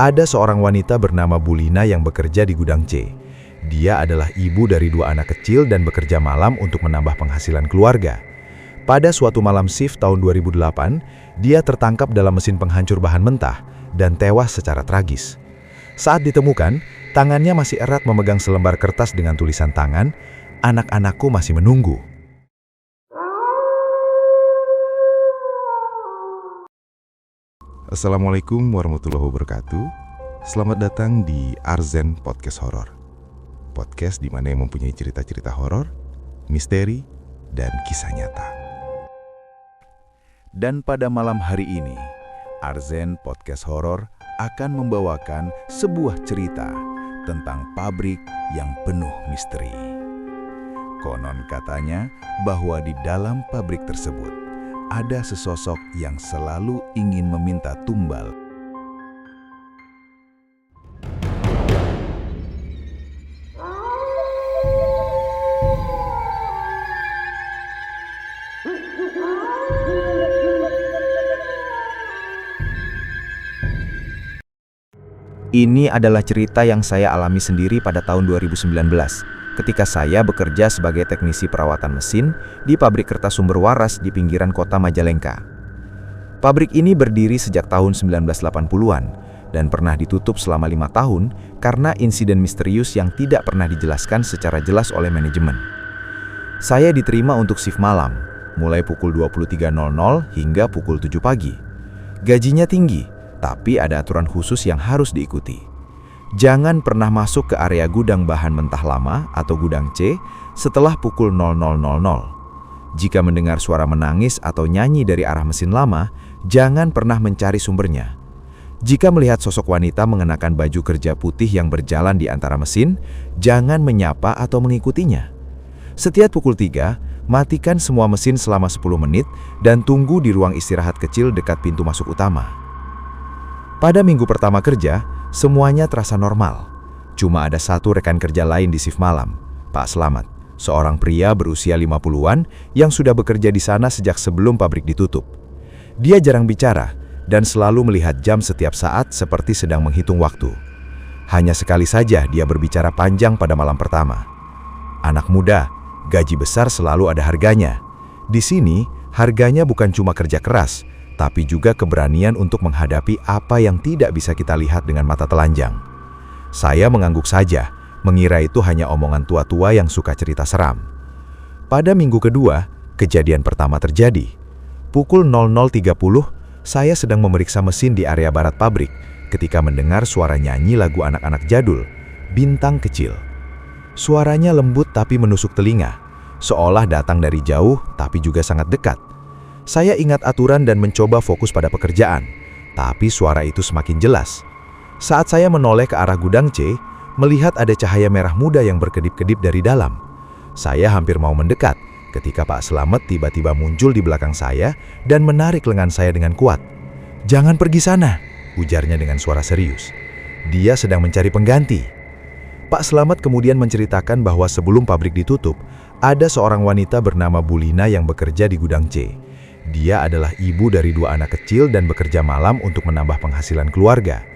Ada seorang wanita bernama Bulina yang bekerja di gudang C. Dia adalah ibu dari 2 anak kecil dan bekerja malam untuk menambah penghasilan keluarga. Pada suatu malam shift tahun 2008, dia tertangkap dalam mesin penghancur bahan mentah dan tewas secara tragis. Saat ditemukan, tangannya masih erat memegang selembar kertas dengan tulisan tangan, "Anak-anakku masih menunggu." Assalamualaikum warahmatullahi wabarakatuh. Selamat datang di Arzen Podcast Horor. Podcast di mana yang mempunyai cerita-cerita horor, misteri, dan kisah nyata. Dan pada malam hari ini, Arzen Podcast Horor akan membawakan sebuah cerita tentang pabrik yang penuh misteri. Konon katanya bahwa di dalam pabrik tersebut ada sesosok yang selalu ingin meminta tumbal. Ini adalah cerita yang saya alami sendiri pada tahun 2019. Ketika saya bekerja sebagai teknisi perawatan mesin di pabrik kertas sumber waras di pinggiran kota Majalengka. Pabrik ini berdiri sejak tahun 1980-an dan pernah ditutup selama 5 tahun karena insiden misterius yang tidak pernah dijelaskan secara jelas oleh manajemen. Saya diterima untuk shift malam, mulai pukul 23.00 hingga pukul 7 pagi. Gajinya tinggi, tapi ada aturan khusus yang harus diikuti. Jangan pernah masuk ke area gudang bahan mentah lama atau gudang C setelah pukul 00.00. Jika mendengar suara menangis atau nyanyi dari arah mesin lama, jangan pernah mencari sumbernya. Jika melihat sosok wanita mengenakan baju kerja putih yang berjalan di antara mesin, jangan menyapa atau mengikutinya. Setiap pukul 3, matikan semua mesin selama 10 menit dan tunggu di ruang istirahat kecil dekat pintu masuk utama. Pada minggu pertama kerja, semuanya terasa normal. Cuma ada satu rekan kerja lain di shift malam, Pak Slamet, seorang pria berusia 50-an yang sudah bekerja di sana sejak sebelum pabrik ditutup. Dia jarang bicara dan selalu melihat jam setiap saat seperti sedang menghitung waktu. Hanya sekali saja dia berbicara panjang pada malam pertama. Anak muda, gaji besar selalu ada harganya. Di sini, harganya bukan cuma kerja keras, tapi juga keberanian untuk menghadapi apa yang tidak bisa kita lihat dengan mata telanjang. Saya mengangguk saja, mengira itu hanya omongan tua-tua yang suka cerita seram. Pada minggu kedua, kejadian pertama terjadi. Pukul 00.30, saya sedang memeriksa mesin di area barat pabrik ketika mendengar suara nyanyi lagu anak-anak jadul, Bintang Kecil. Suaranya lembut tapi menusuk telinga, seolah datang dari jauh tapi juga sangat dekat. Saya ingat aturan dan mencoba fokus pada pekerjaan, tapi suara itu semakin jelas. Saat saya menoleh ke arah gudang C, melihat ada cahaya merah muda yang berkedip-kedip dari dalam. Saya hampir mau mendekat, ketika Pak Slamet tiba-tiba muncul di belakang saya dan menarik lengan saya dengan kuat. "Jangan pergi sana," ujarnya dengan suara serius. Dia sedang mencari pengganti. Pak Slamet kemudian menceritakan bahwa sebelum pabrik ditutup, ada seorang wanita bernama Bulina yang bekerja di gudang C. Dia adalah ibu dari 2 anak kecil dan bekerja malam untuk menambah penghasilan keluarga.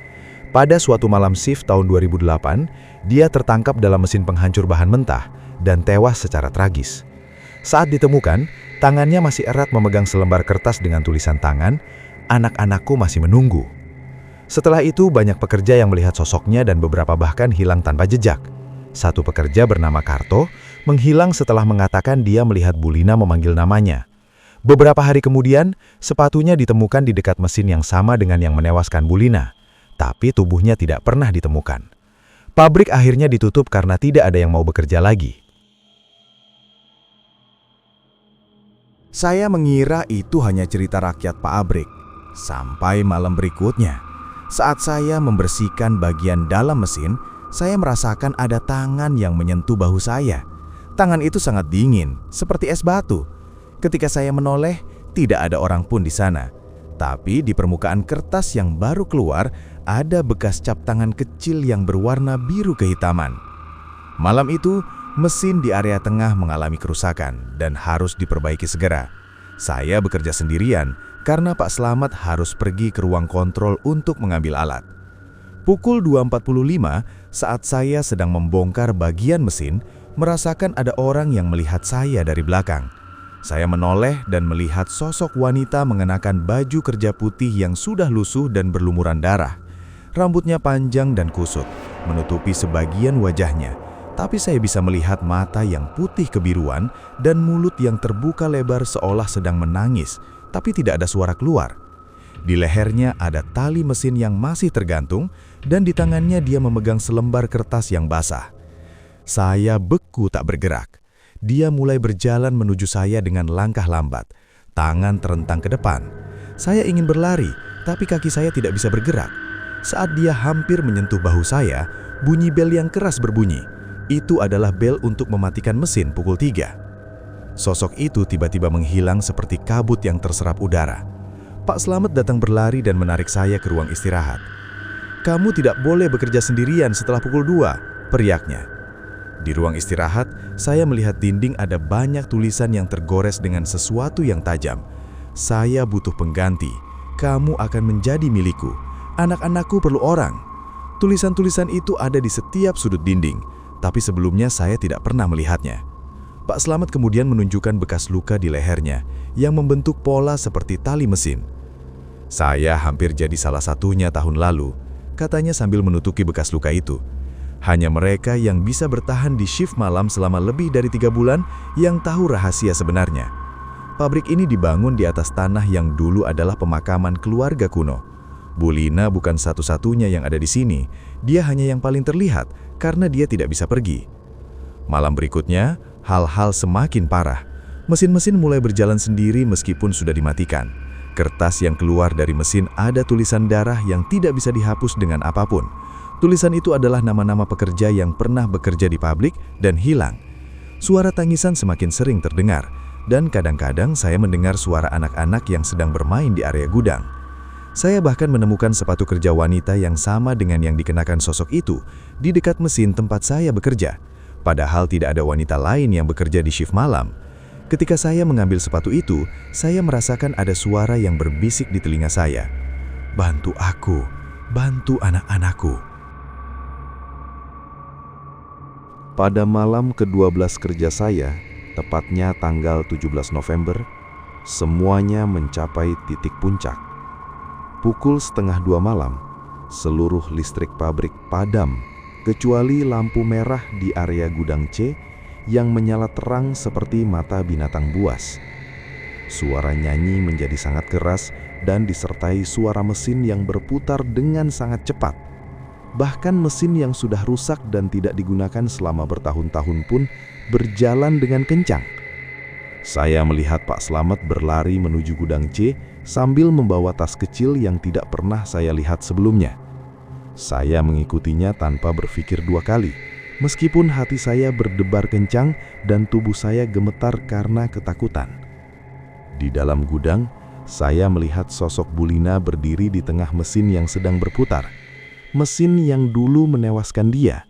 Pada suatu malam shift tahun 2008, dia tertangkap dalam mesin penghancur bahan mentah dan tewas secara tragis. Saat ditemukan, tangannya masih erat memegang selembar kertas dengan tulisan tangan, "Anak-anakku masih menunggu." Setelah itu, banyak pekerja yang melihat sosoknya dan beberapa bahkan hilang tanpa jejak. Satu pekerja bernama Karto menghilang setelah mengatakan dia melihat Bulina memanggil namanya. Beberapa hari kemudian, sepatunya ditemukan di dekat mesin yang sama dengan yang menewaskan Bulina, tapi tubuhnya tidak pernah ditemukan. Pabrik akhirnya ditutup karena tidak ada yang mau bekerja lagi. Saya mengira itu hanya cerita rakyat pabrik, sampai malam berikutnya. Saat saya membersihkan bagian dalam mesin, saya merasakan ada tangan yang menyentuh bahu saya. Tangan itu sangat dingin, seperti es batu. Ketika saya menoleh, tidak ada orang pun di sana. Tapi di permukaan kertas yang baru keluar, ada bekas cap tangan kecil yang berwarna biru kehitaman. Malam itu, mesin di area tengah mengalami kerusakan dan harus diperbaiki segera. Saya bekerja sendirian karena Pak Slamet harus pergi ke ruang kontrol untuk mengambil alat. Pukul 2.45 saat saya sedang membongkar bagian mesin, merasakan ada orang yang melihat saya dari belakang. Saya menoleh dan melihat sosok wanita mengenakan baju kerja putih yang sudah lusuh dan berlumuran darah. Rambutnya panjang dan kusut, menutupi sebagian wajahnya. Tapi saya bisa melihat mata yang putih kebiruan dan mulut yang terbuka lebar seolah sedang menangis, tapi tidak ada suara keluar. Di lehernya ada tali mesin yang masih tergantung, dan di tangannya dia memegang selembar kertas yang basah. Saya beku tak bergerak. Dia mulai berjalan menuju saya dengan langkah lambat, tangan terentang ke depan. Saya ingin berlari, tapi kaki saya tidak bisa bergerak. Saat dia hampir menyentuh bahu saya, bunyi bel yang keras berbunyi. Itu adalah bel untuk mematikan mesin pukul 3. Sosok itu tiba-tiba menghilang seperti kabut yang terserap udara. Pak Slamet datang berlari dan menarik saya ke ruang istirahat. "Kamu tidak boleh bekerja sendirian setelah pukul 2, teriaknya. Di ruang istirahat, saya melihat dinding ada banyak tulisan yang tergores dengan sesuatu yang tajam. "Saya butuh pengganti. Kamu akan menjadi milikku. Anak-anakku perlu orang." Tulisan-tulisan itu ada di setiap sudut dinding, tapi sebelumnya saya tidak pernah melihatnya. Pak Slamet kemudian menunjukkan bekas luka di lehernya yang membentuk pola seperti tali mesin. "Saya hampir jadi salah satunya tahun lalu," katanya sambil menutupi bekas luka itu. "Hanya mereka yang bisa bertahan di shift malam selama lebih dari 3 bulan yang tahu rahasia sebenarnya." Pabrik ini dibangun di atas tanah yang dulu adalah pemakaman keluarga kuno. Bu Lina bukan satu-satunya yang ada di sini. Dia hanya yang paling terlihat karena dia tidak bisa pergi. Malam berikutnya, hal-hal semakin parah. Mesin-mesin mulai berjalan sendiri meskipun sudah dimatikan. Kertas yang keluar dari mesin ada tulisan darah yang tidak bisa dihapus dengan apapun. Tulisan itu adalah nama-nama pekerja yang pernah bekerja di pabrik dan hilang. Suara tangisan semakin sering terdengar, dan kadang-kadang saya mendengar suara anak-anak yang sedang bermain di area gudang. Saya bahkan menemukan sepatu kerja wanita yang sama dengan yang dikenakan sosok itu di dekat mesin tempat saya bekerja, padahal tidak ada wanita lain yang bekerja di shift malam. Ketika saya mengambil sepatu itu, saya merasakan ada suara yang berbisik di telinga saya. "Bantu aku, bantu anak-anakku." Pada malam ke-12 kerja saya, tepatnya tanggal 17 November, semuanya mencapai titik puncak. Pukul 1:30 malam, seluruh listrik pabrik padam, kecuali lampu merah di area gudang C yang menyala terang seperti mata binatang buas. Suara nyanyi menjadi sangat keras dan disertai suara mesin yang berputar dengan sangat cepat. Bahkan mesin yang sudah rusak dan tidak digunakan selama bertahun-tahun pun berjalan dengan kencang. Saya melihat Pak Slamet berlari menuju gudang C sambil membawa tas kecil yang tidak pernah saya lihat sebelumnya. Saya mengikutinya tanpa berpikir 2 kali. Meskipun hati saya berdebar kencang dan tubuh saya gemetar karena ketakutan. Di dalam gudang, saya melihat sosok Bu Lina berdiri di tengah mesin yang sedang berputar. Mesin yang dulu menewaskan dia.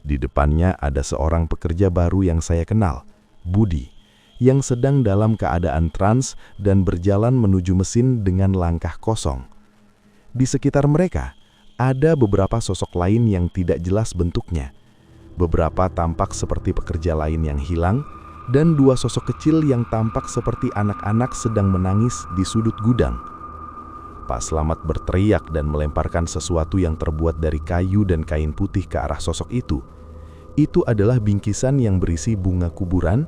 Di depannya ada seorang pekerja baru yang saya kenal, Budi, yang sedang dalam keadaan trans dan berjalan menuju mesin dengan langkah kosong. Di sekitar mereka, ada beberapa sosok lain yang tidak jelas bentuknya. Beberapa tampak seperti pekerja lain yang hilang, dan 2 sosok kecil yang tampak seperti anak-anak sedang menangis di sudut gudang. Pak Slamet berteriak dan melemparkan sesuatu yang terbuat dari kayu dan kain putih ke arah sosok itu. Itu adalah bingkisan yang berisi bunga kuburan,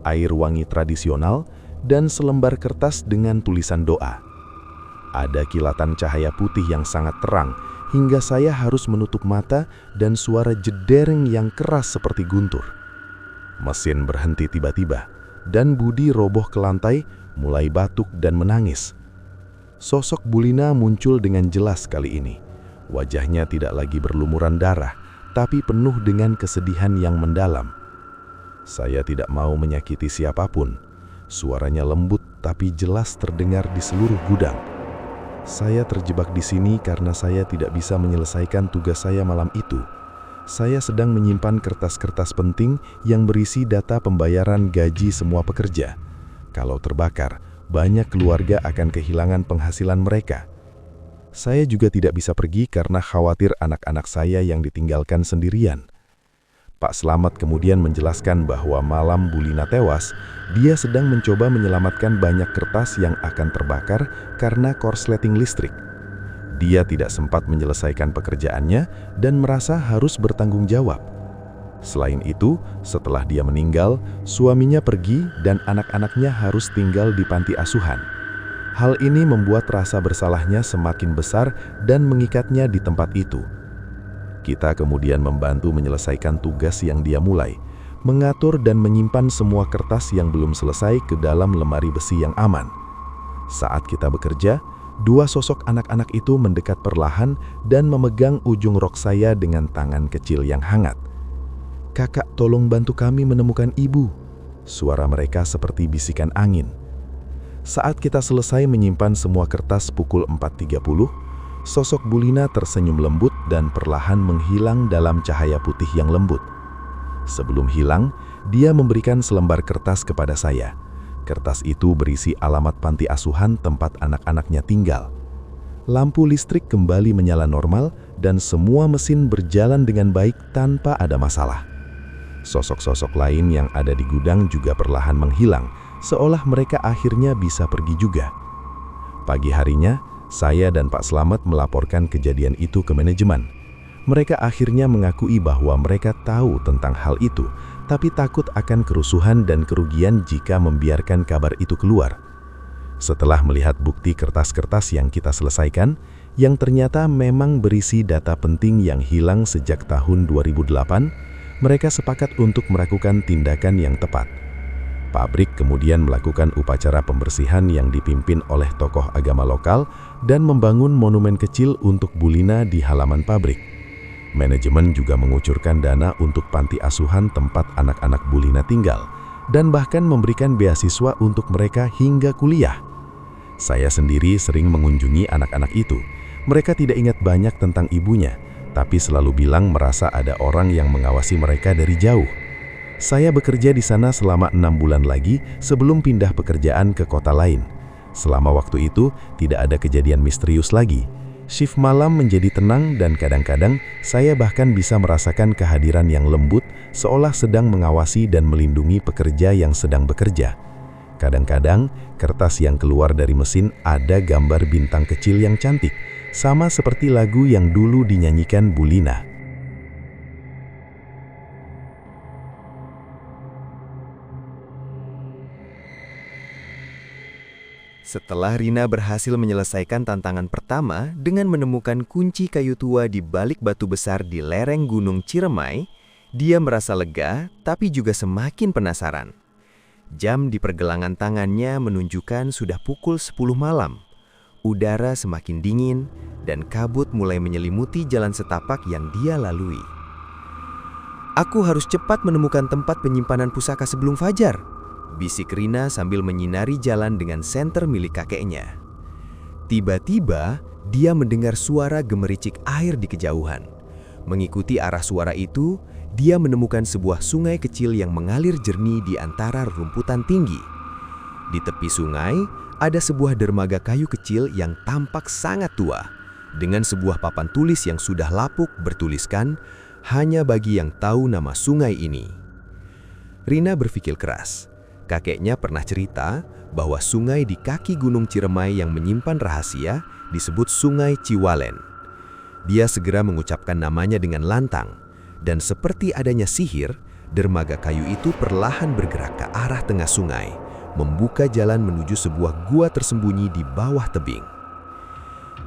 air wangi tradisional, dan selembar kertas dengan tulisan doa. Ada kilatan cahaya putih yang sangat terang, hingga saya harus menutup mata dan suara jedering yang keras seperti guntur. Mesin berhenti tiba-tiba, dan Budi roboh ke lantai, mulai batuk dan menangis. Sosok Bu Lina muncul dengan jelas kali ini. Wajahnya tidak lagi berlumuran darah, tapi penuh dengan kesedihan yang mendalam. Saya tidak mau menyakiti siapapun. Suaranya lembut tapi jelas terdengar di seluruh gudang. Saya terjebak di sini karena saya tidak bisa menyelesaikan tugas saya malam itu. Saya sedang menyimpan kertas-kertas penting yang berisi data pembayaran gaji semua pekerja. Kalau terbakar, banyak keluarga akan kehilangan penghasilan mereka. Saya juga tidak bisa pergi karena khawatir anak-anak saya yang ditinggalkan sendirian. Pak Slamet kemudian menjelaskan bahwa malam Bu Lina tewas, dia sedang mencoba menyelamatkan banyak kertas yang akan terbakar karena korsleting listrik. Dia tidak sempat menyelesaikan pekerjaannya dan merasa harus bertanggung jawab. Selain itu, setelah dia meninggal, suaminya pergi dan anak-anaknya harus tinggal di panti asuhan. Hal ini membuat rasa bersalahnya semakin besar dan mengikatnya di tempat itu. Kita kemudian membantu menyelesaikan tugas yang dia mulai, mengatur dan menyimpan semua kertas yang belum selesai ke dalam lemari besi yang aman. Saat kita bekerja, dua sosok anak-anak itu mendekat perlahan dan memegang ujung rok saya dengan tangan kecil yang hangat. "Kakak, tolong bantu kami menemukan ibu." Suara mereka seperti bisikan angin. Saat kita selesai menyimpan semua kertas pukul 4.30, sosok Bu Lina tersenyum lembut dan perlahan menghilang dalam cahaya putih yang lembut. Sebelum hilang, dia memberikan selembar kertas kepada saya. Kertas itu berisi alamat panti asuhan tempat anak-anaknya tinggal. Lampu listrik kembali menyala normal dan semua mesin berjalan dengan baik tanpa ada masalah. Sosok-sosok lain yang ada di gudang juga perlahan menghilang, seolah mereka akhirnya bisa pergi juga. Pagi harinya, saya dan Pak Slamet melaporkan kejadian itu ke manajemen. Mereka akhirnya mengakui bahwa mereka tahu tentang hal itu, tapi takut akan kerusuhan dan kerugian jika membiarkan kabar itu keluar. Setelah melihat bukti kertas-kertas yang kita selesaikan, yang ternyata memang berisi data penting yang hilang sejak tahun 2008, mereka sepakat untuk melakukan tindakan yang tepat. Pabrik kemudian melakukan upacara pembersihan yang dipimpin oleh tokoh agama lokal dan membangun monumen kecil untuk Bu Lina di halaman pabrik. Manajemen juga mengucurkan dana untuk panti asuhan tempat anak-anak Bu Lina tinggal dan bahkan memberikan beasiswa untuk mereka hingga kuliah. Saya sendiri sering mengunjungi anak-anak itu. Mereka tidak ingat banyak tentang ibunya, tapi selalu bilang merasa ada orang yang mengawasi mereka dari jauh. Saya bekerja di sana selama 6 bulan lagi sebelum pindah pekerjaan ke kota lain. Selama waktu itu, tidak ada kejadian misterius lagi. Shift malam menjadi tenang dan kadang-kadang saya bahkan bisa merasakan kehadiran yang lembut seolah sedang mengawasi dan melindungi pekerja yang sedang bekerja. Kadang-kadang, kertas yang keluar dari mesin ada gambar bintang kecil yang cantik, sama seperti lagu yang dulu dinyanyikan Bu Lina. Setelah Rina berhasil menyelesaikan tantangan pertama dengan menemukan kunci kayu tua di balik batu besar di lereng Gunung Ciremai, dia merasa lega tapi juga semakin penasaran. Jam di pergelangan tangannya menunjukkan sudah pukul 10 malam. Udara semakin dingin dan kabut mulai menyelimuti jalan setapak yang dia lalui. "Aku harus cepat menemukan tempat penyimpanan pusaka sebelum fajar," bisik Rina sambil menyinari jalan dengan senter milik kakeknya. Tiba-tiba, dia mendengar suara gemericik air di kejauhan. Mengikuti arah suara itu, dia menemukan sebuah sungai kecil yang mengalir jernih di antara rumputan tinggi. Di tepi sungai, ada sebuah dermaga kayu kecil yang tampak sangat tua, dengan sebuah papan tulis yang sudah lapuk bertuliskan, "Hanya bagi yang tahu nama sungai ini." Rina berpikir keras. Kakeknya pernah cerita bahwa sungai di kaki Gunung Ciremai yang menyimpan rahasia disebut Sungai Ciwalen. Dia segera mengucapkan namanya dengan lantang, dan seperti adanya sihir, dermaga kayu itu perlahan bergerak ke arah tengah sungai, membuka jalan menuju sebuah gua tersembunyi di bawah tebing.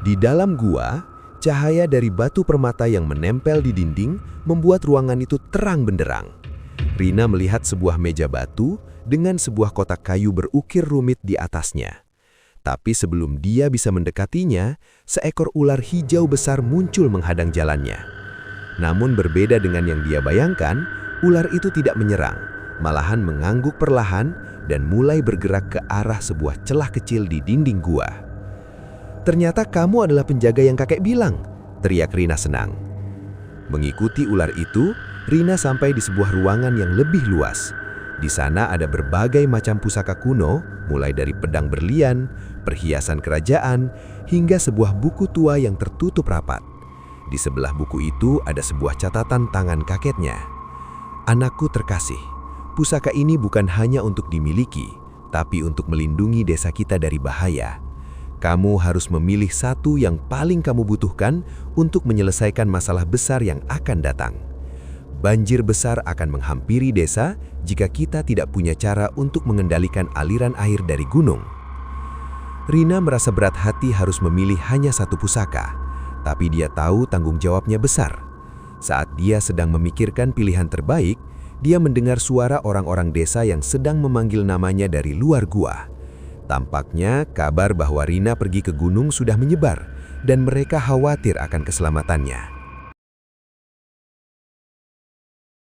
Di dalam gua, cahaya dari batu permata yang menempel di dinding membuat ruangan itu terang benderang. Rina melihat sebuah meja batu dengan sebuah kotak kayu berukir rumit di atasnya. Tapi sebelum dia bisa mendekatinya, seekor ular hijau besar muncul menghadang jalannya. Namun berbeda dengan yang dia bayangkan, ular itu tidak menyerang, malahan mengangguk perlahan dan mulai bergerak ke arah sebuah celah kecil di dinding gua. "Ternyata kamu adalah penjaga yang kakek bilang," teriak Rina senang. Mengikuti ular itu, Rina sampai di sebuah ruangan yang lebih luas. Di sana ada berbagai macam pusaka kuno, mulai dari pedang berlian, perhiasan kerajaan, hingga sebuah buku tua yang tertutup rapat. Di sebelah buku itu ada sebuah catatan tangan kakeknya. "Anakku terkasih, pusaka ini bukan hanya untuk dimiliki, tapi untuk melindungi desa kita dari bahaya. Kamu harus memilih satu yang paling kamu butuhkan untuk menyelesaikan masalah besar yang akan datang. Banjir besar akan menghampiri desa jika kita tidak punya cara untuk mengendalikan aliran air dari gunung." Rina merasa berat hati harus memilih hanya satu pusaka, tapi dia tahu tanggung jawabnya besar. Saat dia sedang memikirkan pilihan terbaik, dia mendengar suara orang-orang desa yang sedang memanggil namanya dari luar gua. Tampaknya kabar bahwa Rina pergi ke gunung sudah menyebar, dan mereka khawatir akan keselamatannya.